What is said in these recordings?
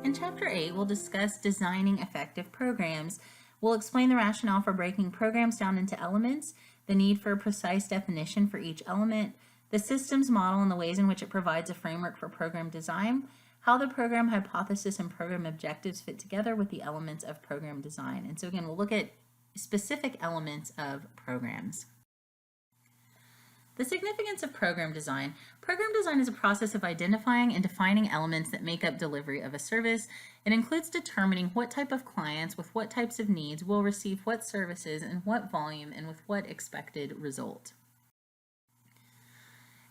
In Chapter 8, we'll discuss designing effective programs. We'll explain the rationale for breaking programs down into elements, the need for a precise definition for each element, the systems model and the ways in which it provides a framework for program design, how the program hypothesis and program objectives fit together with the elements of program design. And so again, we'll look at specific elements of programs. The significance of program design. Program design is a process of identifying and defining elements that make up delivery of a service. It includes determining what type of clients with what types of needs will receive what services in what volume and with what expected result.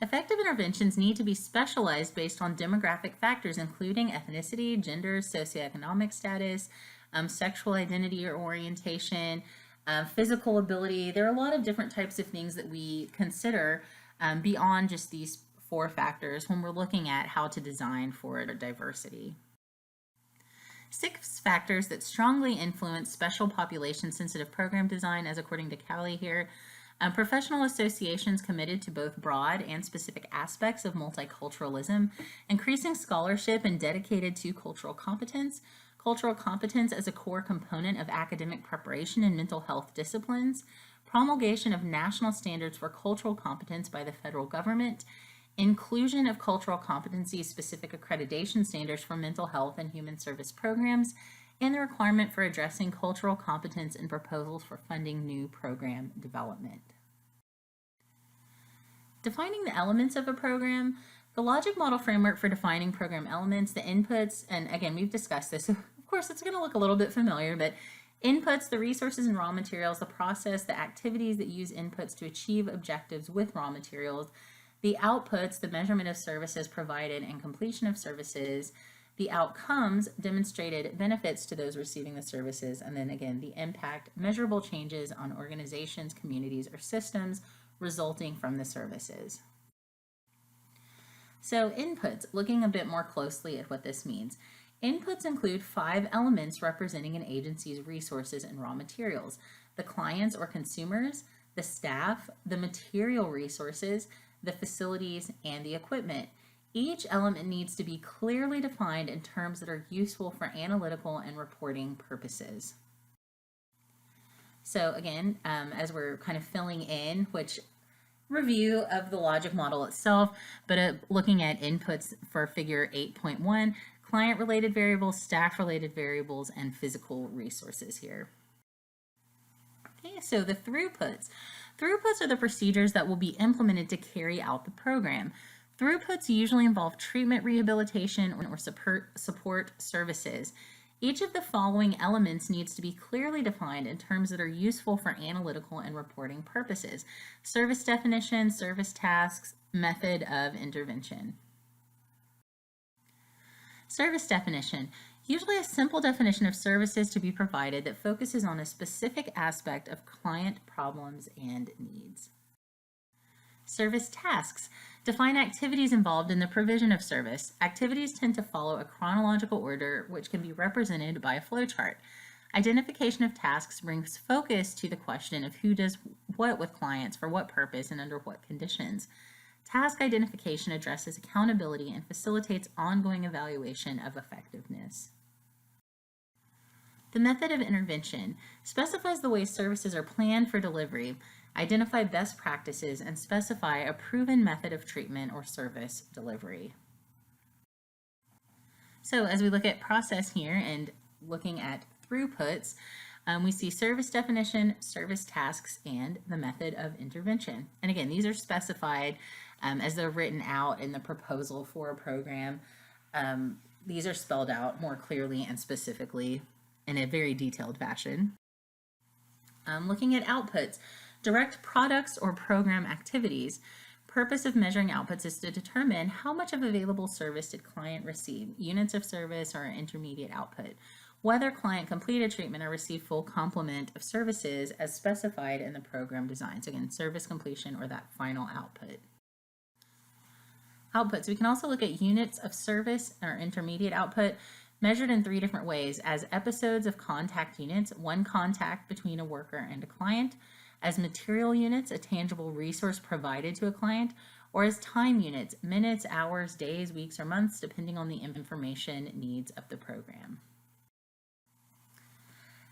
Effective interventions need to be specialized based on demographic factors including ethnicity, gender, socioeconomic status, sexual identity or orientation, physical ability. There are a lot of different types of things that we consider beyond just these 4 factors when we're looking at how to design for diversity. 6 factors that strongly influence special population sensitive program design, as according to Callie here. Professional associations committed to both broad and specific aspects of multiculturalism, increasing scholarship and dedicated to cultural competence as a core component of academic preparation in mental health disciplines, promulgation of national standards for cultural competence by the federal government, inclusion of cultural competency-specific accreditation standards for mental health and human service programs, and the requirement for addressing cultural competence in proposals for funding new program development. Defining the elements of a program. The logic model framework for defining program elements, the inputs, and again, we've discussed this, so of course it's going to look a little bit familiar, but inputs, the resources and raw materials, the process, the activities that use inputs to achieve objectives with raw materials, the outputs, the measurement of services provided and completion of services, the outcomes, demonstrated benefits to those receiving the services, and then again, the impact, measurable changes on organizations, communities, or systems resulting from the services. So inputs, looking a bit more closely at what this means. Inputs include 5 elements representing an agency's resources and raw materials: the clients or consumers, the staff, the material resources, the facilities, and the equipment. Each element needs to be clearly defined in terms that are useful for analytical and reporting purposes. So again, as we're kind of filling in, which review of the logic model itself, but looking at inputs for figure 8.1, client-related variables, staff-related variables, and physical resources here. Okay, so the throughputs. Throughputs are the procedures that will be implemented to carry out the program. Throughputs usually involve treatment, rehabilitation, or support services. Each of the following elements needs to be clearly defined in terms that are useful for analytical and reporting purposes: service definition, service tasks, method of intervention. Service definition. Usually a simple definition of services to be provided that focuses on a specific aspect of client problems and needs. Service tasks. Define activities involved in the provision of service. Activities tend to follow a chronological order, which can be represented by a flowchart. Identification of tasks brings focus to the question of who does what with clients, for what purpose, and under what conditions. Task identification addresses accountability and facilitates ongoing evaluation of effectiveness. The method of intervention specifies the way services are planned for delivery, identify best practices, and specify a proven method of treatment or service delivery. So as we look at process here and looking at throughputs, we see service definition, service tasks, and the method of intervention. And again, these are specified as they're written out in the proposal for a program. These are spelled out more clearly and specifically in a very detailed fashion. Looking at outputs, direct products or program activities. Purpose of measuring outputs is to determine how much of available service did client receive, units of service or intermediate output, whether client completed treatment or received full complement of services as specified in the program design. So again, service completion or that final output. Outputs, we can also look at units of service or intermediate output measured in 3 different ways: as episodes of contact units, one contact between a worker and a client; as material units, a tangible resource provided to a client; or as time units, minutes, hours, days, weeks, or months, depending on the information needs of the program.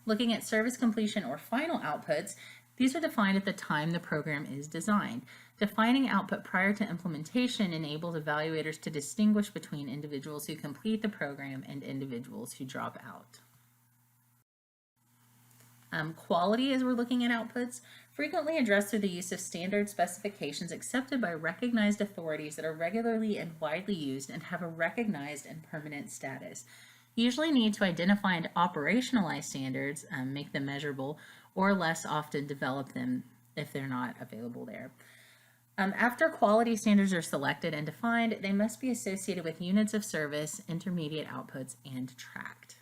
Looking at service completion or final outputs, these are defined at the time the program is designed. Defining output prior to implementation enables evaluators to distinguish between individuals who complete the program and individuals who drop out. Quality, as we're looking at outputs, frequently addressed through the use of standard specifications accepted by recognized authorities that are regularly and widely used and have a recognized and permanent status. You usually need to identify and operationalize standards, make them measurable, or less often develop them if they're not available there. After quality standards are selected and defined, they must be associated with units of service, intermediate outputs, and tracked.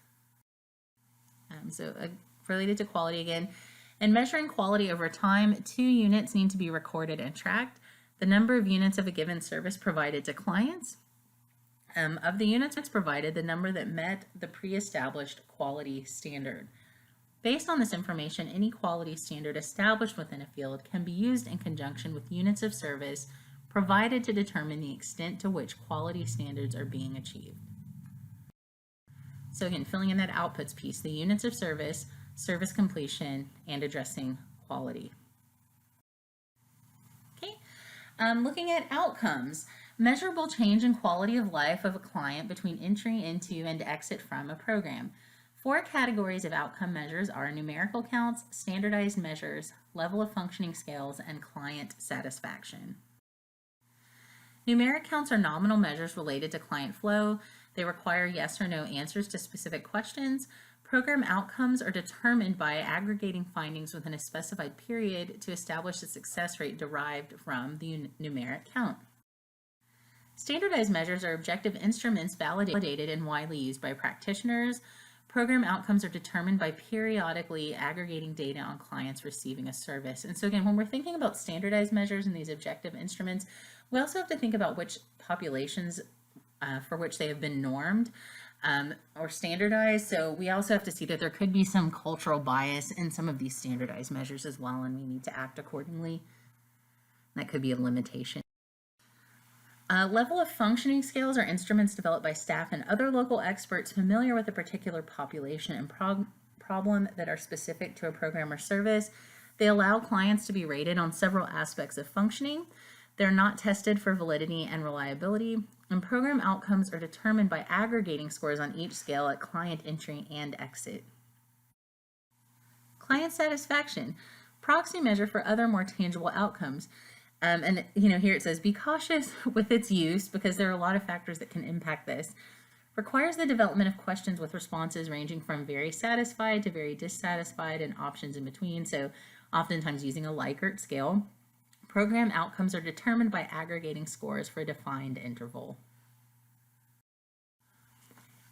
Related to quality again, in measuring quality over time, 2 units need to be recorded and tracked: the number of units of a given service provided to clients. Of the units provided, the number that met the pre-established quality standard. Based on this information, any quality standard established within a field can be used in conjunction with units of service provided to determine the extent to which quality standards are being achieved. So again, filling in that outputs piece, the units of service, service completion, and addressing quality. Okay, looking at outcomes. Measurable change in quality of life of a client between entry into and exit from a program. 4 categories of outcome measures are numerical counts, standardized measures, level of functioning scales, and client satisfaction. Numeric counts are nominal measures related to client flow. They require yes or no answers to specific questions. Program outcomes are determined by aggregating findings within a specified period to establish a success rate derived from the numeric count. Standardized measures are objective instruments validated and widely used by practitioners. Program outcomes are determined by periodically aggregating data on clients receiving a service. And so again, when we're thinking about standardized measures and these objective instruments, we also have to think about which populations for which they have been normed or standardized. So we also have to see that there could be some cultural bias in some of these standardized measures as well, and we need to act accordingly. That could be a limitation. Level of functioning scales are instruments developed by staff and other local experts familiar with a particular population and problem that are specific to a program or service. They allow clients to be rated on several aspects of functioning. They're not tested for validity and reliability, and program outcomes are determined by aggregating scores on each scale at client entry and exit. Client satisfaction, proxy measure for other more tangible outcomes. And here it says, be cautious with its use because there are a lot of factors that can impact this. Requires the development of questions with responses ranging from very satisfied to very dissatisfied and options in between. So oftentimes using a Likert scale. Program outcomes are determined by aggregating scores for a defined interval.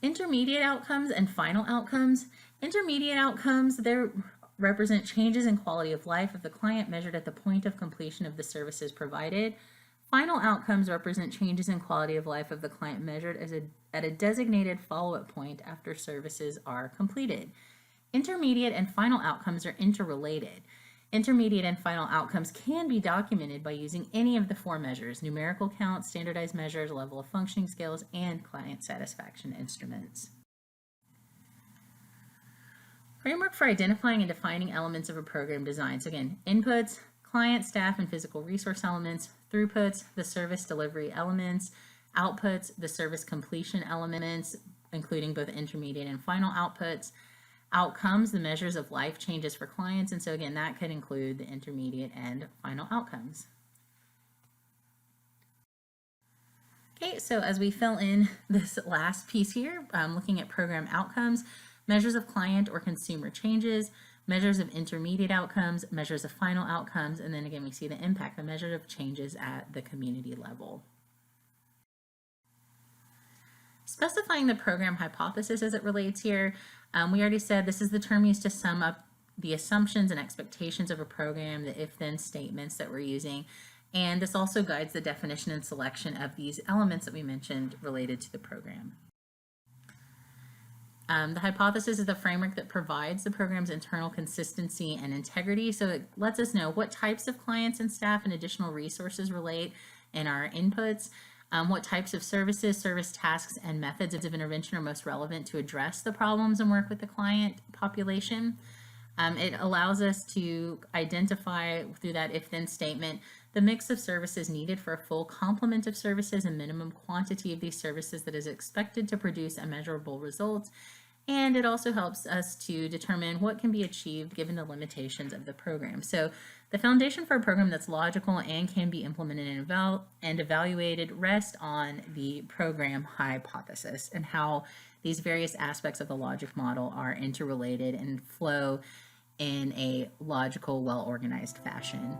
Intermediate outcomes and final outcomes. Intermediate outcomes, they're represent changes in quality of life of the client measured at the point of completion of the services provided. Final outcomes represent changes in quality of life of the client measured at a designated follow-up point after services are completed. Intermediate and final outcomes are interrelated. Intermediate and final outcomes can be documented by using any of the 4 measures: numerical counts, standardized measures, level of functioning scales, and client satisfaction instruments. Framework for identifying and defining elements of a program design. So again, inputs, client, staff, and physical resource elements; throughputs, the service delivery elements; outputs, the service completion elements, including both intermediate and final outputs; outcomes, the measures of life changes for clients. And so again, that could include the intermediate and final outcomes. Okay, so as we fill in this last piece here, looking at program outcomes, measures of client or consumer changes, measures of intermediate outcomes, measures of final outcomes, and then again we see the impact, the measure of changes at the community level. Specifying the program hypothesis as it relates here, we already said this is the term used to sum up the assumptions and expectations of a program, the if-then statements that we're using, and this also guides the definition and selection of these elements that we mentioned related to the program. The hypothesis is the framework that provides the program's internal consistency and integrity. So it lets us know what types of clients and staff and additional resources relate in our inputs. What types of services, service tasks, and methods of intervention are most relevant to address the problems and work with the client population. It allows us to identify through that if-then statement the mix of services needed for a full complement of services and minimum quantity of these services that is expected to produce a measurable result. And it also helps us to determine what can be achieved given the limitations of the program. So the foundation for a program that's logical and can be implemented and evaluated rests on the program hypothesis and how these various aspects of the logic model are interrelated and flow in a logical, well-organized fashion.